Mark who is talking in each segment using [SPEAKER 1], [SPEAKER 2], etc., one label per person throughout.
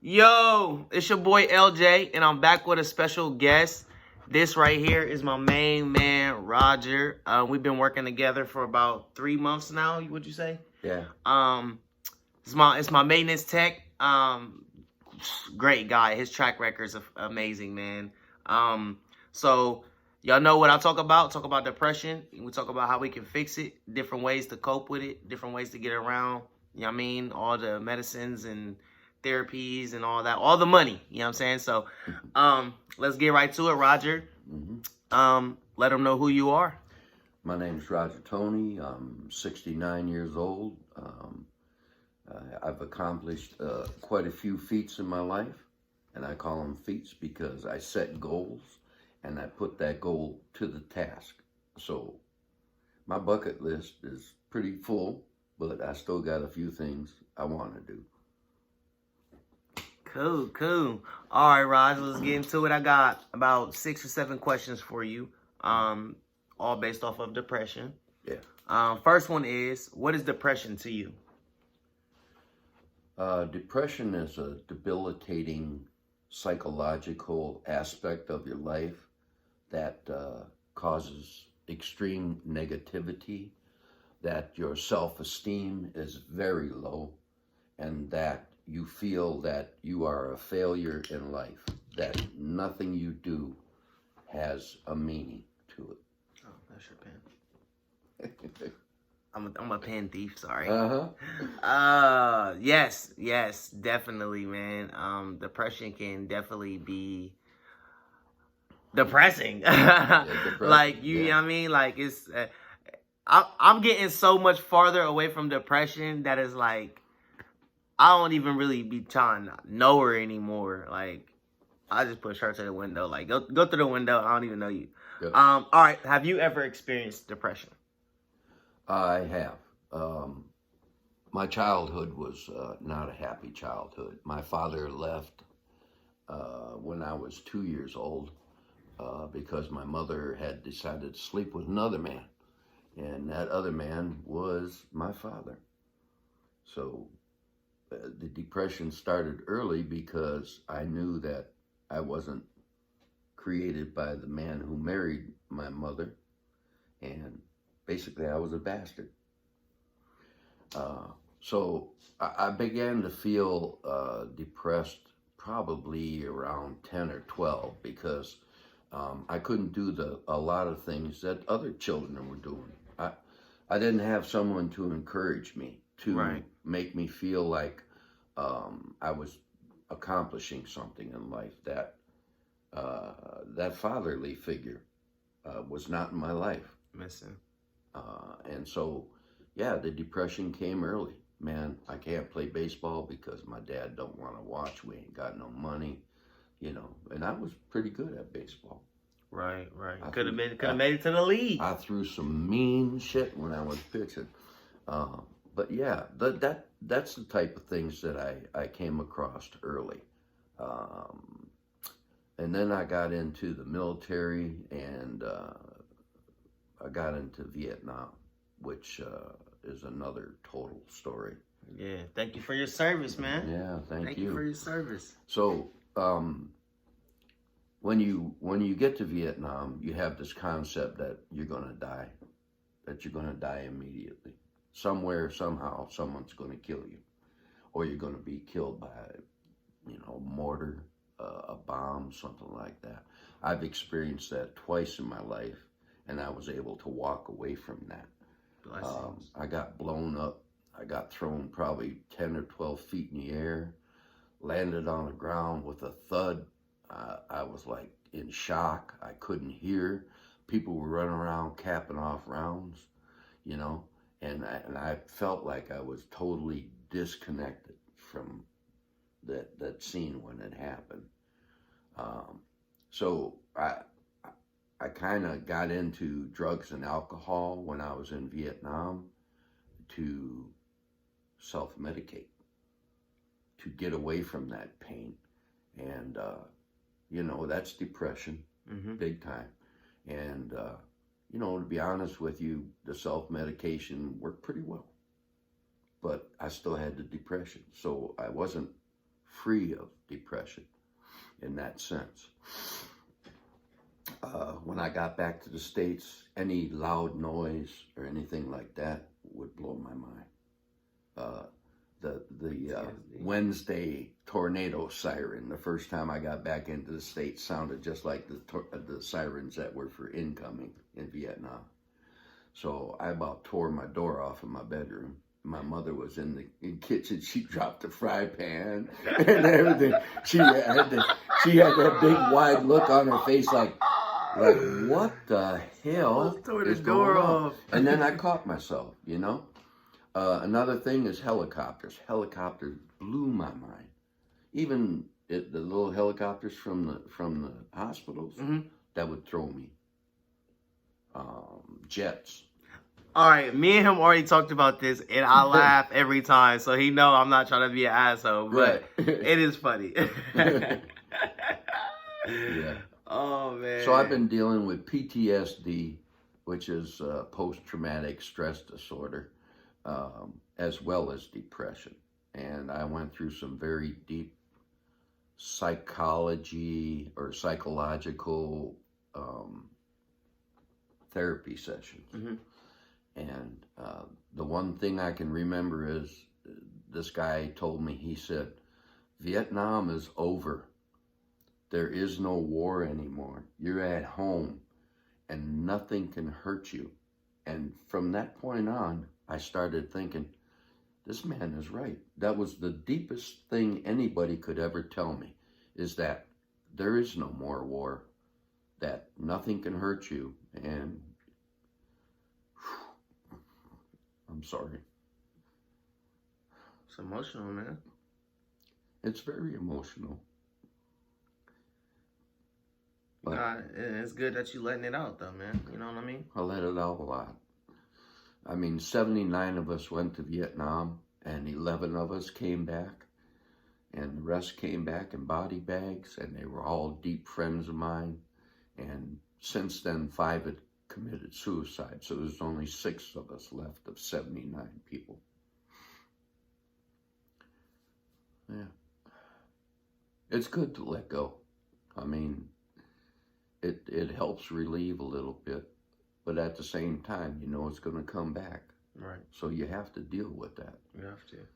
[SPEAKER 1] Yo, it's your boy LJ, and I'm back with a special guest. This right here is my main man, Roger. We've been working together for about 3 months now. Would you say?
[SPEAKER 2] Yeah.
[SPEAKER 1] It's my maintenance tech. Great guy. His track record's amazing, man. So y'all know what I talk about. Talk about depression. We talk about how we can fix it, different ways to cope with it, different ways to get around. You know what I mean? All the medicines and therapies and all that, all the money. You know what I'm saying? So, let's get right to it, Roger. Let them know who you are.
[SPEAKER 2] My name's Roger Tony. I'm 69 years old. I've accomplished quite a few feats in my life, and I call them feats because I set goals and I put that goal to the task. So my bucket list is pretty full, but I still got a few things I want to do.
[SPEAKER 1] Cool. All right, Roger, let's get into it. I got about 6 or 7 questions for you, all based off of depression.
[SPEAKER 2] Yeah.
[SPEAKER 1] First one is, what is depression to you?
[SPEAKER 2] Depression is a debilitating psychological aspect of your life that causes extreme negativity, that your self-esteem is very low, and that you feel that you are a failure in life, that nothing you do has a meaning to it.
[SPEAKER 1] Oh, that's your pen. I'm a pen thief, sorry. Yes, definitely, man. Depression can definitely be depressing.
[SPEAKER 2] Depressing.
[SPEAKER 1] Like, you know what I mean? Like, it's, I'm getting so much farther away from depression that is like, I don't even really be trying to know her anymore. Like, I just push her to the window. Like, go through the window. I don't even know you.
[SPEAKER 2] Yep.
[SPEAKER 1] All right. Have you ever experienced depression?
[SPEAKER 2] I have. My childhood was not a happy childhood. My father left when I was 2 years old because my mother had decided to sleep with another man. And that other man was my father. So the depression started early because I knew that I wasn't created by the man who married my mother. And basically, I was a bastard. So I began to feel depressed probably around 10 or 12 because I couldn't do a lot of things that other children were doing. I didn't have someone to encourage me, to make me feel like I was accomplishing something in life. That fatherly figure was not in my life.
[SPEAKER 1] Missing.
[SPEAKER 2] And so, yeah, the depression came early. Man, I can't play baseball because my dad don't want to watch. We ain't got no money, and I was pretty good at baseball.
[SPEAKER 1] Right. Could have made it to the league.
[SPEAKER 2] I threw some mean shit when I was pitching. But yeah, that's the type of things that I came across early. And then I got into the military, and I got into Vietnam, which is another total story.
[SPEAKER 1] Yeah, thank you for your service, man.
[SPEAKER 2] Yeah, thank
[SPEAKER 1] you for your service.
[SPEAKER 2] So, when you get to Vietnam, you have this concept that you're going to die, immediately. Somewhere, somehow, someone's going to kill you, or you're going to be killed by, mortar, a bomb, something like that. I've experienced that twice in my life, and I was able to walk away from that. I got blown up. I got thrown probably 10 or 12 feet in the air, landed on the ground with a thud. I was like in shock. I couldn't hear. People were running around capping off rounds, and I felt like I was totally disconnected from that scene when it happened. So I kind of got into drugs and alcohol when I was in Vietnam to self-medicate, to get away from that pain. And, that's depression, big time. And, to be honest with you, the self-medication worked pretty well. But I still had the depression. So I wasn't free of depression in that sense. When I got back to the States, any loud noise or anything like that would blow my mind. The Wednesday tornado siren, the first time I got back into the States, sounded just like the sirens that were for incoming in Vietnam. So I about tore my door off in my bedroom. My mother was in the kitchen. She dropped the fry pan and everything. She had that big wide look on her face, like what the hell is going on? And then I caught myself, you know. Another thing is helicopters. Helicopters blew my mind. Even the little helicopters from the hospitals, that would throw me. Jets.
[SPEAKER 1] All right, me and him already talked about this, and I laugh every time, so he know I'm not trying to be an asshole, but it is funny.
[SPEAKER 2] Yeah.
[SPEAKER 1] Oh, man.
[SPEAKER 2] So I've been dealing with PTSD, which is post-traumatic stress disorder, as well as depression. And I went through some very deep psychological therapy sessions. And the one thing I can remember is this guy told me, he said, Vietnam is over. There is no war anymore. You're at home and nothing can hurt you. And from that point on, I started thinking, this man is right. That was the deepest thing anybody could ever tell me, is that there is no more war, that nothing can hurt you. And I'm sorry.
[SPEAKER 1] It's emotional, man.
[SPEAKER 2] It's very emotional.
[SPEAKER 1] But it's good that you letting it out, though, man. You know what I mean?
[SPEAKER 2] I let it out a lot. I mean, 79 of us went to Vietnam, and 11 of us came back, and the rest came back in body bags, and they were all deep friends of mine. And since then, 5 had committed suicide, so there's only 6 of us left of 79 people. Yeah. It's good to let go. I mean, it helps relieve a little bit, but at the same time, you know it's going to come back.
[SPEAKER 1] Right.
[SPEAKER 2] So you have to deal with that.
[SPEAKER 1] You have to.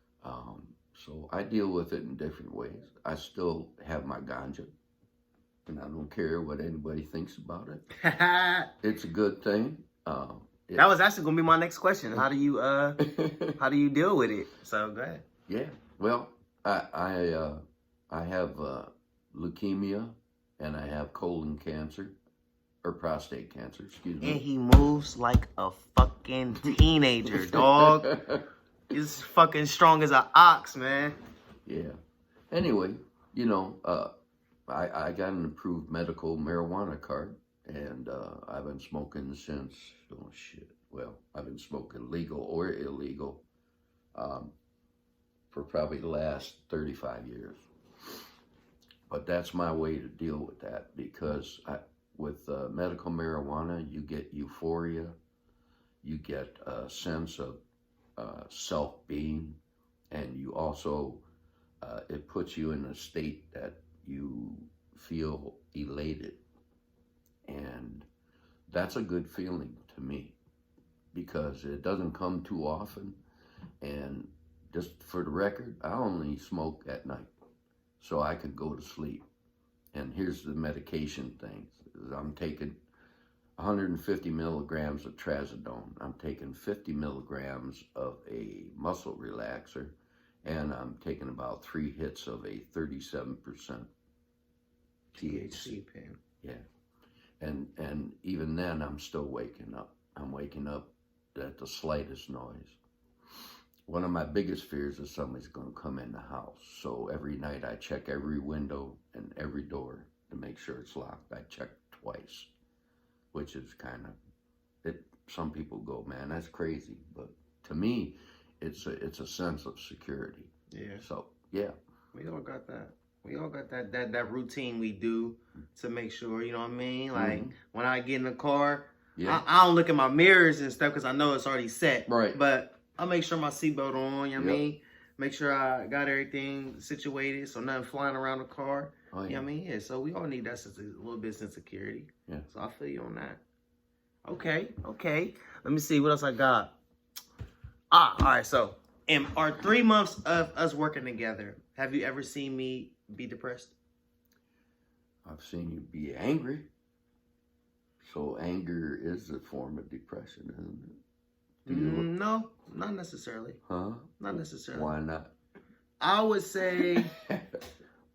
[SPEAKER 2] So I deal with it in different ways. I still have my ganja, and I don't care what anybody thinks about it. It's a good thing.
[SPEAKER 1] That was actually gonna be my next question. How do you deal with it? So go ahead.
[SPEAKER 2] Yeah. Well, I have leukemia, and I have colon cancer, or prostate cancer, excuse me.
[SPEAKER 1] And he moves like a fucking teenager, dog. He's fucking strong as an ox, man.
[SPEAKER 2] Yeah. Anyway, you know, I got an approved medical marijuana card, and I've been smoking since, I've been smoking legal or illegal for probably the last 35 years. But that's my way to deal with that, because with medical marijuana, you get euphoria, you get a sense of self-being, and you also, it puts you in a state that you feel elated. And that's a good feeling to me, because it doesn't come too often. And just for the record, I only smoke at night so I could go to sleep. And here's the medication thing. I'm taking 150 milligrams of trazodone. I'm taking 50 milligrams of a muscle relaxer, and I'm taking about 3 hits of a 37% THC
[SPEAKER 1] pen.
[SPEAKER 2] Yeah. And even then, I'm still waking up. I'm waking up at the slightest noise. One of my biggest fears is somebody's going to come in the house. So every night I check every window and every door to make sure it's locked. I check twice, which is kind of, some people go, man, that's crazy. But to me, it's a sense of security.
[SPEAKER 1] Yeah.
[SPEAKER 2] So, yeah.
[SPEAKER 1] We all got that. We all got that routine we do to make sure, you know what I mean? Like, when I get in the car, I don't look at my mirrors and stuff because I know it's already set.
[SPEAKER 2] Right.
[SPEAKER 1] But I'll make sure my seatbelt on, you know what I mean? make sure I got everything situated so nothing flying around the car.
[SPEAKER 2] Oh,
[SPEAKER 1] You
[SPEAKER 2] yeah.
[SPEAKER 1] know what I mean? Yeah, so we all need that sense, a little bit of sense of security.
[SPEAKER 2] Yeah.
[SPEAKER 1] So I feel you on that. Okay. Let me see what else I got. All right. So, in our 3 months of us working together, have you ever seen me be depressed?
[SPEAKER 2] I've seen you be angry. So anger is a form of depression, isn't it?
[SPEAKER 1] No, not necessarily.
[SPEAKER 2] Huh?
[SPEAKER 1] Not necessarily.
[SPEAKER 2] Why not?
[SPEAKER 1] I would say,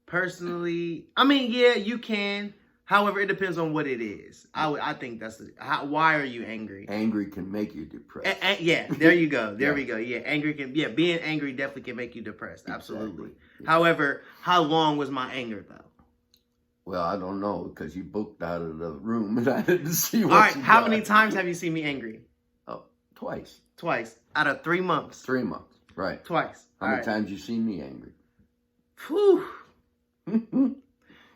[SPEAKER 1] personally, I mean, yeah, you can. However, it depends on what it is. I think that's why are you angry?
[SPEAKER 2] Angry can make you depressed.
[SPEAKER 1] Yeah, there you go. There
[SPEAKER 2] Yeah.
[SPEAKER 1] we go. Yeah, being angry definitely can make you depressed. Absolutely.
[SPEAKER 2] Exactly.
[SPEAKER 1] However, how long was my anger though?
[SPEAKER 2] Well, I don't know because you booked out of the room and I didn't see what
[SPEAKER 1] All right,
[SPEAKER 2] you
[SPEAKER 1] how
[SPEAKER 2] got.
[SPEAKER 1] many times have you seen me angry?
[SPEAKER 2] Oh, twice.
[SPEAKER 1] Twice. Out of 3 months.
[SPEAKER 2] 3 months. Right.
[SPEAKER 1] Twice.
[SPEAKER 2] How many times you seen me angry?
[SPEAKER 1] Whew.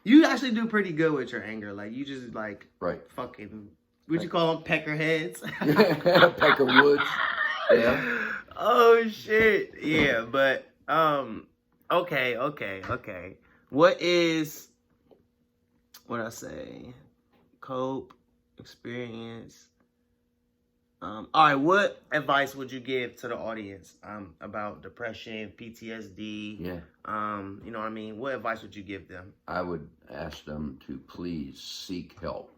[SPEAKER 1] You actually do pretty good with your anger. Like, you just, like,
[SPEAKER 2] Right.
[SPEAKER 1] fucking, what you call them? Pecker heads?
[SPEAKER 2] Pecker Woods. Yeah.
[SPEAKER 1] Oh, shit. Yeah, but, okay. What I say? Cope, experience. All right, what advice would you give to the audience about depression, PTSD?
[SPEAKER 2] Yeah.
[SPEAKER 1] You know what I mean? What advice would you give them?
[SPEAKER 2] I would ask them to please seek help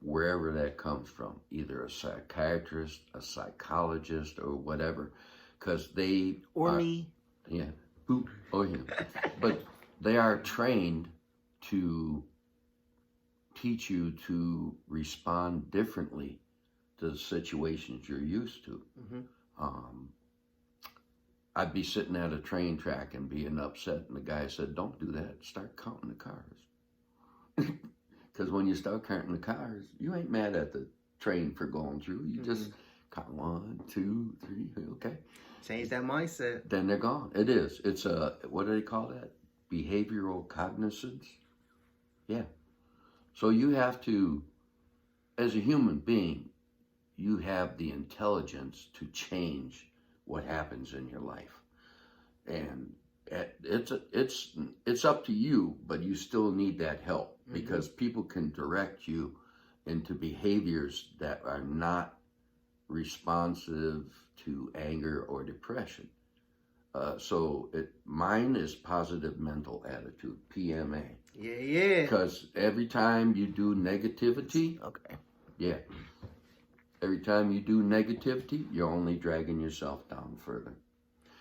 [SPEAKER 2] wherever that comes from, either a psychiatrist, a psychologist, or whatever, because they
[SPEAKER 1] Me.
[SPEAKER 2] Yeah. Boop. Oh, yeah. But they are trained to teach you to respond differently to the situations you're used to.
[SPEAKER 1] Mm-hmm.
[SPEAKER 2] I'd be sitting at a train track and being upset, and the guy said, "Don't do that. Start counting the cars." Because when you start counting the cars, you ain't mad at the train for going through. You just count 1, 2, 3. Okay.
[SPEAKER 1] Change that mindset.
[SPEAKER 2] Then they're gone. It is. It's a, what do they call that? Behavioral cognizance. Yeah. So you have to, as a human being, you have the intelligence to change what happens in your life. And it's up to you, but you still need that help because people can direct you into behaviors that are not responsive to anger or depression. So mine is positive mental attitude, PMA.
[SPEAKER 1] Yeah.
[SPEAKER 2] Because every time you do negativity,
[SPEAKER 1] Okay.
[SPEAKER 2] yeah, every time you do negativity, you're only dragging yourself down further.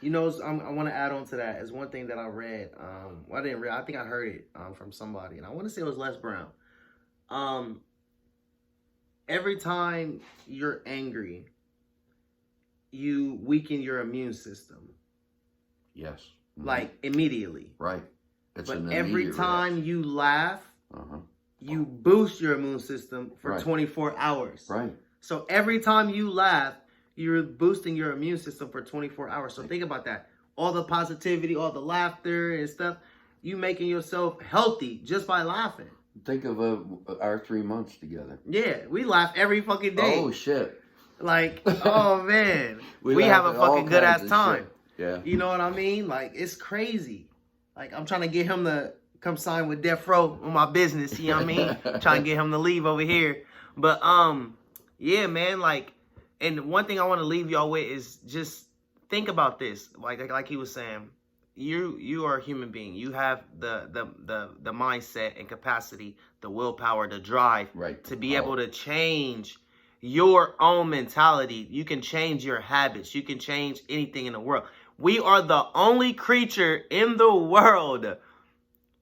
[SPEAKER 1] You know, I want to add on to that. Is one thing that I read. Well, I didn't read. I think I heard it from somebody, and I want to say it was Les Brown. Every time you're angry, you weaken your immune system.
[SPEAKER 2] Yes.
[SPEAKER 1] Like immediately.
[SPEAKER 2] Right. It's
[SPEAKER 1] But
[SPEAKER 2] an
[SPEAKER 1] every
[SPEAKER 2] immediate
[SPEAKER 1] time
[SPEAKER 2] reaction.
[SPEAKER 1] you laugh,
[SPEAKER 2] Uh-huh.
[SPEAKER 1] you boost your immune system for
[SPEAKER 2] Right.
[SPEAKER 1] 24 hours.
[SPEAKER 2] Right.
[SPEAKER 1] So every time you laugh, you're boosting your immune system for 24 hours. So think about that. All the positivity, all the laughter and stuff, you making yourself healthy just by laughing.
[SPEAKER 2] Think of our 3 months together.
[SPEAKER 1] Yeah, we laugh every fucking day.
[SPEAKER 2] Oh, shit.
[SPEAKER 1] Like, oh man. we
[SPEAKER 2] laugh
[SPEAKER 1] have a
[SPEAKER 2] at all
[SPEAKER 1] fucking good ass
[SPEAKER 2] kinds of
[SPEAKER 1] time.
[SPEAKER 2] shit. Yeah.
[SPEAKER 1] You know what I mean? Like, it's crazy. Like, I'm trying to get him to come sign with Death Row on my business. You know what I mean? Trying to get him to leave over here. But, yeah, man, like, and one thing I want to leave y'all with is just think about this. Like he was saying, you are a human being. You have the mindset and capacity, the willpower, the drive
[SPEAKER 2] Right.
[SPEAKER 1] to be able to change your own mentality. You can change your habits. You can change anything in the world. We are the only creature in the world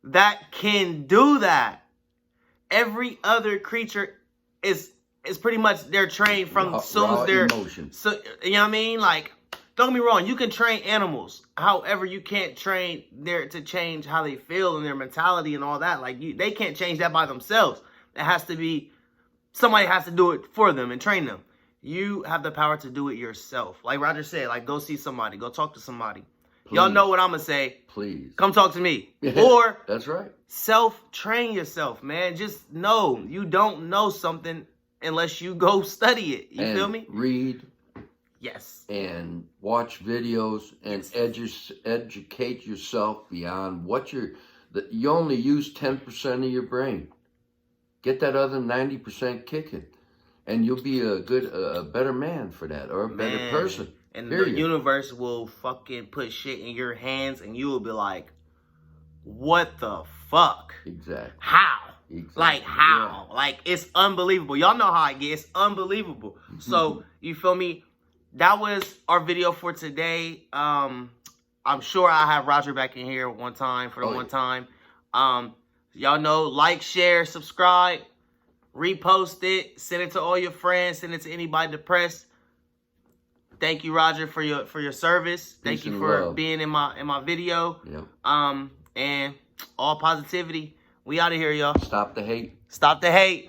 [SPEAKER 1] that can do that. Every other creature is pretty much they're trained from soon as they're
[SPEAKER 2] emotions.
[SPEAKER 1] So you know what I mean? Like, don't get me wrong, you can train animals. However, you can't train their to change how they feel and their mentality and all that. Like they can't change that by themselves. It has to be somebody has to do it for them and train them. You have the power to do it yourself. Like Roger said, like go see somebody, go talk to somebody.
[SPEAKER 2] Please.
[SPEAKER 1] Y'all know what I'm gonna say.
[SPEAKER 2] Please.
[SPEAKER 1] Come talk to me.
[SPEAKER 2] Yeah,
[SPEAKER 1] or
[SPEAKER 2] that's right.
[SPEAKER 1] Self-train yourself, man. Just know you don't know something unless you go study it. You feel me?
[SPEAKER 2] Read.
[SPEAKER 1] Yes.
[SPEAKER 2] and watch videos and educate yourself beyond what you only use 10% of your brain. Get that other 90% kicking, and you'll be a better man for that, or a better person.
[SPEAKER 1] And
[SPEAKER 2] period.
[SPEAKER 1] The universe will fucking put shit in your hands, and you will be like, what the fuck?
[SPEAKER 2] Exactly.
[SPEAKER 1] How?
[SPEAKER 2] Exactly.
[SPEAKER 1] Like, how? Yeah. Like, it's unbelievable. Y'all know how I get. It's unbelievable. So, you feel me? That was our video for today. I'm sure I'll have Roger back in here one time for the one time. Y'all know, like, share, subscribe, repost it, send it to all your friends, send it to anybody depressed. Thank you, Roger, for your service. Thank you for being in my video.
[SPEAKER 2] Yep.
[SPEAKER 1] And all positivity. We out of here, y'all.
[SPEAKER 2] Stop the hate.
[SPEAKER 1] Stop the hate.